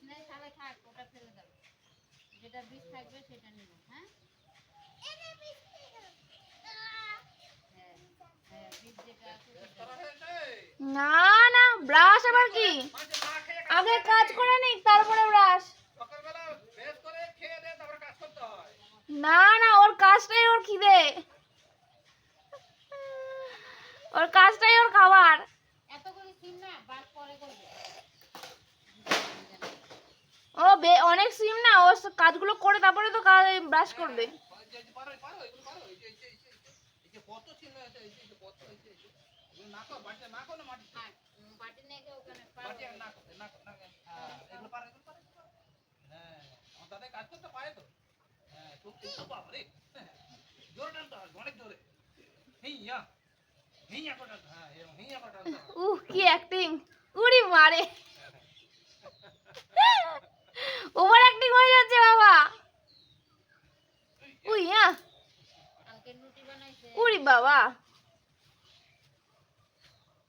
নেই তাহলে থাক, ওটা ফেলে দাও। যেটা বীজ থাকবে সেটা নিব। হ্যাঁ না না, ব্রাশ আবার কি? আগে কাজ করে নিক তারপরে ব্রাশ। না না, ওর কাজটাই ওর খিদে, ওর কাজটাই ওর খাবার। এতগুলো সিম না বাদ পরে করবে। ও অনেক সিম না, ও কাজগুলো করে তারপরে তো ব্রাশ করবে। কি অ্যাক্টিং! উড়ি মারে, ওভার অ্যাক্টিং হয়ে যাচ্ছে বাবা। উই উড়ি বাবা।